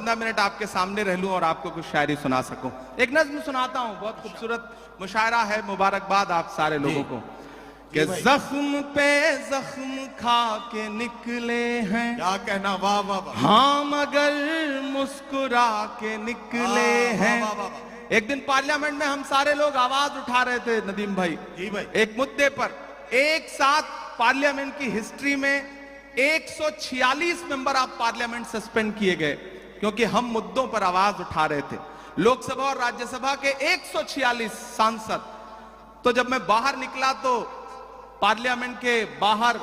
10-15 minute आपके सामने रह लूं और आपको कुछ शायरी सुना सकूं। एक नज्म सुनाता हूं, बहुत खूबसूरत मुशायरा है। मुबारकबाद आप सारे लोगों को कि जख्म पे जख्म खा के निकले हैं। क्या कहना, वाह वाह वाह। हाँ मगर मुस्कुरा के निकले हैं। एक दिन पार्लियामेंट में हम सारे लोग आवाज उठा रहे थे नदीम भाई, जी भाई, एक मुद्दे पर। एक साथ पार्लियामेंट की हिस्ट्री में 146 मेंबर ऑफ पार्लियामेंट सस्पेंड किए गए क्योंकि हम मुद्दों पर आवाज उठा रहे थे। लोकसभा और राज्यसभा के 146 सांसद। तो जब मैं बाहर निकला तो पार्लियामेंट के बाहर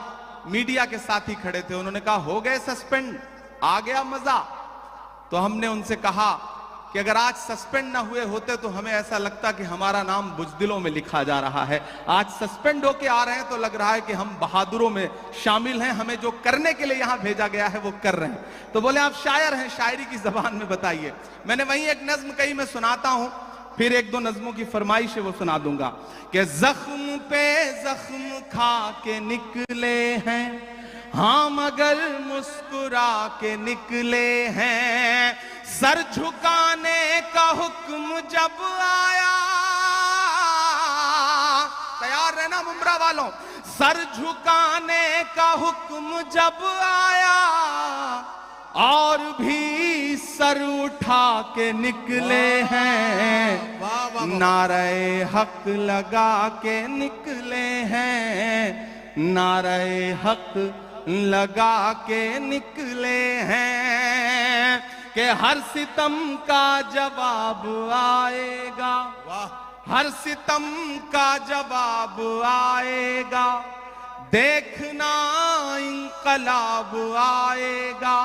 मीडिया के साथी खड़े थे। उन्होंने कहा हो गए सस्पेंड, आ गया मजा। तो हमने उनसे कहा कि अगर आज सस्पेंड ना हुए होते तो हमें ऐसा लगता कि हमारा नाम बुज़दिलों में लिखा जा रहा है। आज सस्पेंड होके आ रहे हैं तो लग रहा है कि हम बहादुरों में शामिल हैं। हमें जो करने के लिए यहां भेजा गया है वो कर रहे हैं। तो बोले आप शायर हैं, शायरी की जबान में बताइए। मैंने वहीं एक नज्म कही, मैं सुनाता हूं, फिर एक दो नज्मों की फरमाइश है वो सुना दूंगा कि जख्म पे जख्म खा के निकले हैं, हाँ मगर मुस्कुरा के निकले हैं। सर झुकाने का हुक्म जब आया, तैयार रहना मुमरा वालों, सर झुकाने का हुक्म जब आया और भी सर उठा के निकले हैं। नारे हक लगा के निकले हैं, नारे हक लगा के निकले हैं कि हर सितम का जवाब आएगा, हर सितम का जवाब आएगा, देखना इंकलाब आएगा।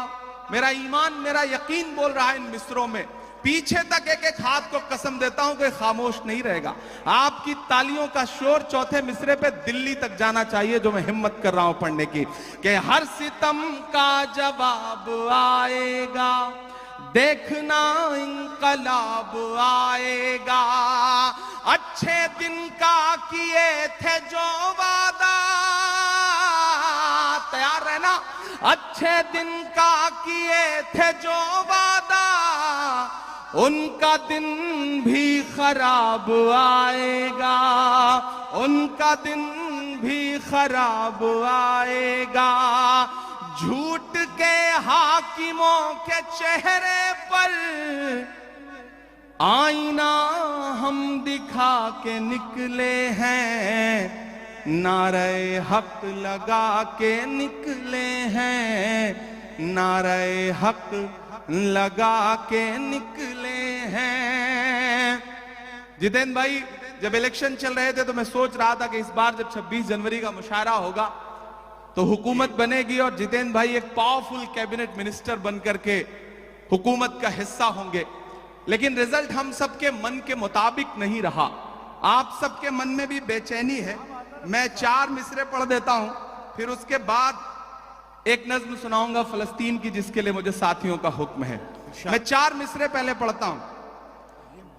मेरा ईमान, मेरा यकीन बोल रहा है इन मिसरों में। पीछे तक एक एक हाथ को कसम देता हूं कि खामोश नहीं रहेगा। आपकी तालियों का शोर चौथे मिसरे पे दिल्ली तक जाना चाहिए, जो मैं हिम्मत कर रहा हूं पढ़ने की, कि हर सितम का जवाब आएगा, देखना इंकलाब आएगा। अच्छे दिन का किए थे जो वादा, तैयार रहना, अच्छे दिन का किए थे जो वादा, उनका दिन भी खराब आएगा, उनका दिन भी खराब आएगा। झूठ के हाकिमों के चेहरे पर आईना हम दिखा के निकले हैं, नारे हक लगा के निकले हैं, नारे हक लगा के निकले हैं। जितेंद्र भाई, जब इलेक्शन चल रहे थे तो मैं सोच रहा था कि इस बार जब 26 जनवरी का मुशायरा होगा तो हुकूमत बनेगी और जितेंद्र भाई एक पावरफुल कैबिनेट मिनिस्टर बनकर के हुकूमत का हिस्सा होंगे। लेकिन रिजल्ट हम सबके मन के मुताबिक नहीं रहा। आप सबके मन में भी बेचैनी है। मैं 4 मिसरे पढ़ देता हूं, फिर उसके बाद एक नज्म सुनाऊंगा फलस्तीन की, जिसके लिए मुझे साथियों का हुक्म है। मैं 4 मिसरे पहले पढ़ता हूं।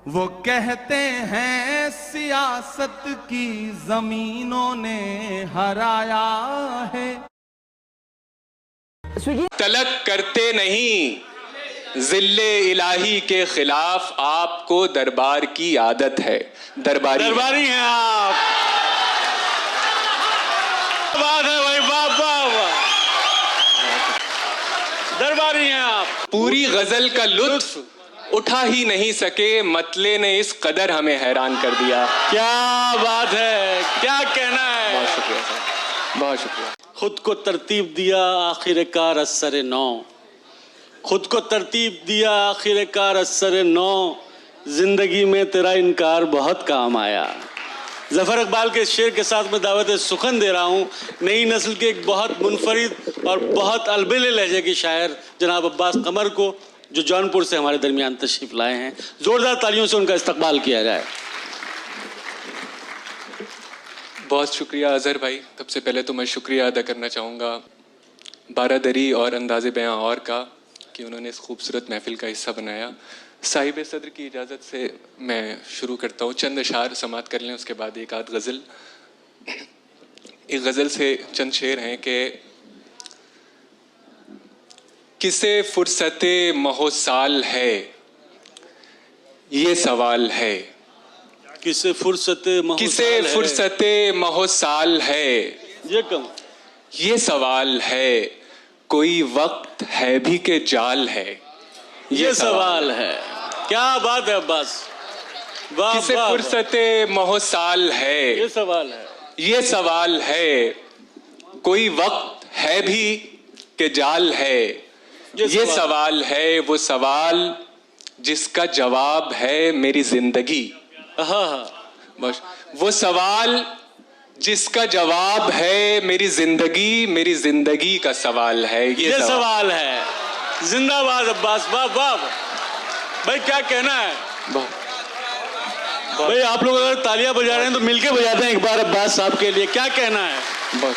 वो कहते हैं सियासत की जमीनों ने हराया है, तलक करते नहीं जिल्ले इलाही के खिलाफ, आपको दरबार की आदत है। दरबारी हैं आप। बात है भाई, दरबारी हैं आप। पूरी गजल का लुत्फ उठा ही नहीं सके, मतले ने इस कदर हमें हैरान कर दिया। क्या बात है, क्या कहना है। बहुत शुक्रिया सर, बहुत शुक्रिया। खुद को तरतीब दिया आखिरकार असर नौ, खुद को तरतीब दिया आखिरकार असर नौ, जिंदगी में तेरा इनकार बहुत काम आया। जफर इकबाल के शेर के साथ मैं दावत सुखन दे रहा हूँ नई नस्ल के एक बहुत मुनफरिद और बहुत अलबेले लहजे के शायर जनाब अब्बास कमर को, जो जौनपुर से हमारे दरमियान तशरीफ लाए हैं। जोरदार तालियों से उनका इस्तकबाल किया जाए। बहुत शुक्रिया अजहर भाई। सबसे पहले तो मैं शुक्रिया अदा करना चाहूँगा बारादरी और अंदाज़े बयां और का कि उन्होंने इस खूबसूरत महफिल का हिस्सा बनाया। साहिब सदर की इजाज़त से मैं शुरू करता हूँ। चंद अशार समात कर लें, उसके बाद एक आध गज़ल। एक गज़ल से चंद शेर हैं कि किसे फुर्सते महोसाल है, ये सवाल है। किसे फुर्सते किसे फुर्सते महोसाल है, ये कम ये सवाल है। कोई वक्त है भी के जाल है, ये सवाल है। क्या बात है अब्बास, वाह किसे वाह, फुर्सते महोसाल है, ये सवाल है। ये सवाल है। कोई वक्त है भी के जाल है, ये सवाल है। वो सवाल जिसका जवाब है मेरी जिंदगी। बस वो सवाल जिसका जवाब है मेरी जिंदगी का सवाल है। ये सवाल है। जिंदाबाद अब्बास, वाह वाह। भाई क्या कहना है भाई, आप लोग अगर तालियां बजा रहे हैं तो मिलके बजाते हैं एक बार अब्बास साहब के लिए। क्या कहना है? बस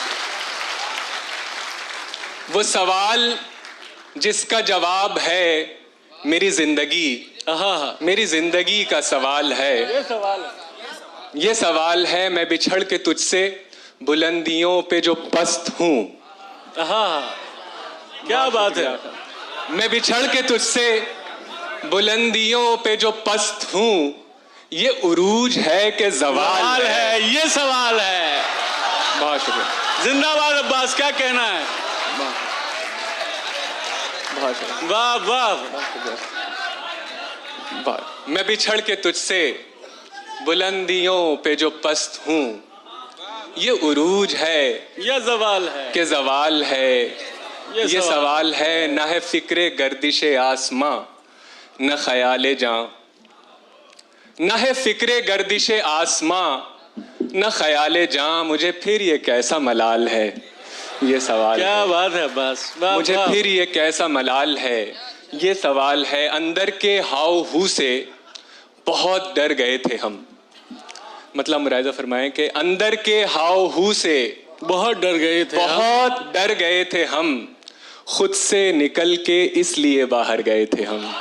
वो सवाल जिसका जवाब है मेरी जिंदगी का सवाल है। ये सवाल है। ये सवाल है। मैं बिछड़ के तुझसे बुलंदियों पे जो पस्त हूँ। क्या बात है। मैं बिछड़ के तुझसे बुलंदियों पे जो पस्त हूँ, ये उरूज है कि ज़वाल है। ये सवाल है। बहुत शुक्रिया। जिंदाबाद अब्बास, क्या कहना है? बहुत शुक्रिया। वाह वाह। मैं बिछड़ के तुझसे बुलंदियों पे जो पस्त हूँ, ये उरूज है ये ज़वाल है कि ज़वाल है। ये सवाल है। न है फिक्रे गर्दिशे आसमां, न ख्याले जां। न है फिक्रे गर्दिशे आसमां, न ख्याले जां। मुझे फिर ये कैसा मलाल है, ये सवाल। क्या बात है बस, मुझे फिर ये कैसा मलाल है, ये सवाल है। अंदर के हाव हू से बहुत डर गए थे हम। मतलब मुरायजा फरमाएं कि अंदर के हाव हू से बहुत डर गए थे, बहुत डर गए थे हम। खुद से निकल के इसलिए बाहर गए थे हम।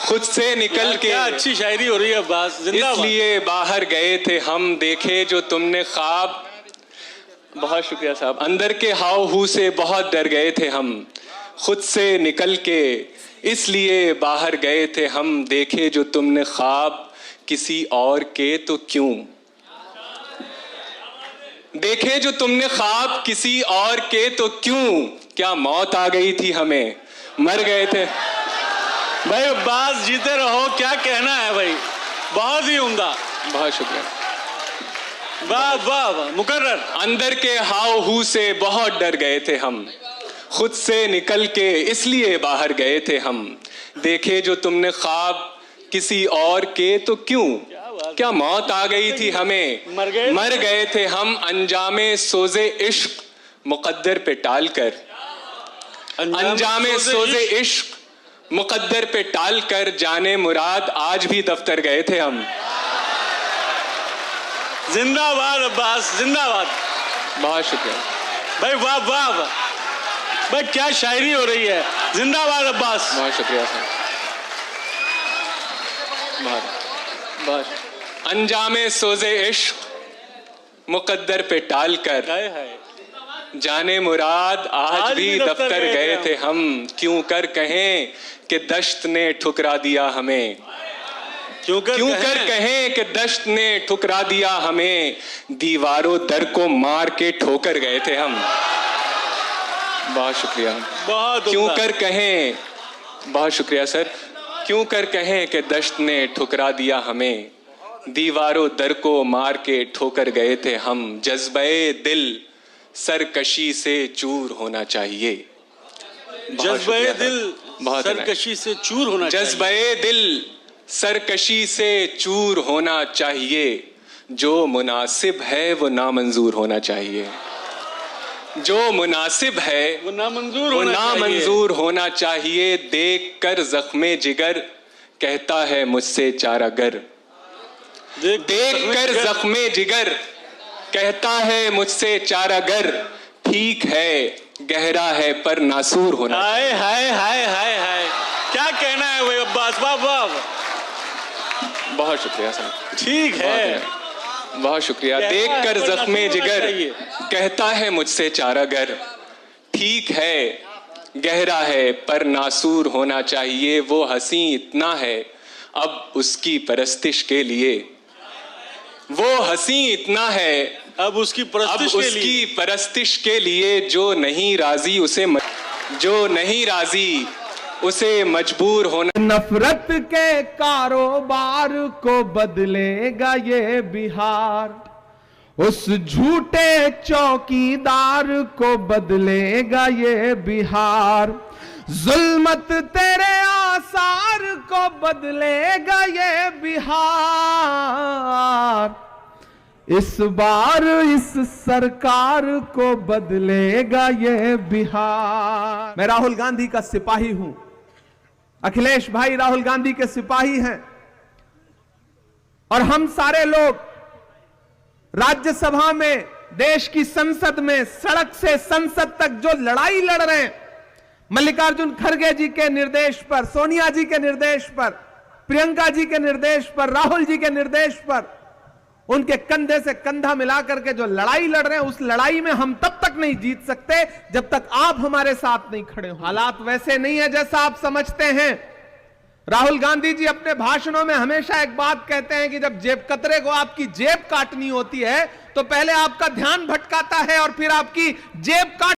खुद से निकल के, क्या अच्छी शायरी हो रही है अब्बास, जिंदाबाद। इसलिए बाहर गए थे हम। देखे जो तुमने ख्वाब। बहुत शुक्रिया साहब। अंदर के हाव हू से बहुत डर गए थे हम। खुद से निकल के इसलिए बाहर गए थे हम। देखे जो तुमने ख्वाब किसी और के तो क्यों। देखे जो तुमने ख्वाब किसी और के तो क्यों। क्या मौत आ गई थी हमें, मर गए थे। भाई अब्बास जीते रहो, क्या कहना है भाई, बहुत ही उम्दा। बहुत शुक्रिया। वाह वाह वाह, मुकर्रर। अंदर के हाव हू से बहुत डर गए थे हम। खुद से निकल के इसलिए बाहर गए थे हम। देखे जो तुमने ख्वाब किसी और के तो क्यों। क्या मौत आ गई थी हमें, मर गए थे हम। अंजामे सोजे इश्क मुकद्दर पे टाल कर। अंजामे सोजे इश्क मुकद्दर पे टाल कर। जाने मुराद आज भी दफ्तर गए थे हम। जिंदाबाद अब्बास, जिंदाबाद। बहुत शुक्रिया भाई, वाह वाह वाह। भाई क्या शायरी हो रही है, जिंदाबाद अब्बास। बहुत शुक्रिया सर। बहुत अंजामे सोजे इश्क मुकद्दर पे टाल कर। जाने मुराद आज भी दफ्तर गए थे हम। क्यों कर कहें कि दश्त ने ठुकरा दिया हमें। क्यों कर कहें कि दश्त ने ठुकरा दिया हमें। दीवारों दर को मार के ठोकर गए थे हम। बहुत शुक्रिया। बहुत क्यों कर कहें, बहुत शुक्रिया सर। क्यों कर कहें कि दश्त ने ठुकरा दिया हमें। दीवारों दर को मार के ठोकर गए थे हम। जज्बे दिल सरकशी से चूर होना चाहिए। जज्बे दिल सरकशी से चूर होना चाहिए। जज्बे दिल सरकशी से चूर होना चाहिए। जो मुनासिब है वो नामंजूर होना चाहिए। जो मुनासिब है वो नामंजूर होना चाहिए। देख कर जख्मे जिगर कहता है मुझसे चारागर। देख कर जख्मे जिगर कहता है मुझसे चारागर। ठीक है गहरा है पर नासूर होना। हाय हाय हाय हाय हाय, क्या कहना है भाई अब्बास, वाह वाह। बहुत शुक्रिया साहब। ठीक है, बहुत शुक्रिया। देख कर जख्मे जिगर कहता है मुझसे चारागर। ठीक है गहरा है पर नासूर होना चाहिए, वो हंसी इतना है अब उसकी परस्तिश के लिए, वो हंसी इतना है अब उसकी परस्तिश के लिए जो नहीं राजी उसे मजबूर होना। नफरत के कारोबार को बदलेगा ये बिहार, उस झूठे चौकीदार को बदलेगा ये बिहार, जुल्मत तेरे आसार को बदलेगा ये बिहार, इस बार इस सरकार को बदलेगा ये बिहार। मैं राहुल गांधी का सिपाही हूं, अखिलेश भाई राहुल गांधी के सिपाही हैं, और हम सारे लोग राज्यसभा में, देश की संसद में, सड़क से संसद तक जो लड़ाई लड़ रहे हैं, मल्लिकार्जुन खड़गे जी के निर्देश पर, सोनिया जी के निर्देश पर, प्रियंका जी के निर्देश पर, राहुल जी के निर्देश पर, उनके कंधे से कंधा मिलाकर के जो लड़ाई लड़ रहे हैं, उस लड़ाई में हम तब तक नहीं जीत सकते जब तक आप हमारे साथ नहीं खड़े हो। हालात वैसे नहीं है जैसा आप समझते हैं। राहुल गांधी जी अपने भाषणों में हमेशा एक बात कहते हैं कि जब जेब कतरे को आपकी जेब काटनी होती है तो पहले आपका ध्यान भटकाता है और फिर आपकी जेब काट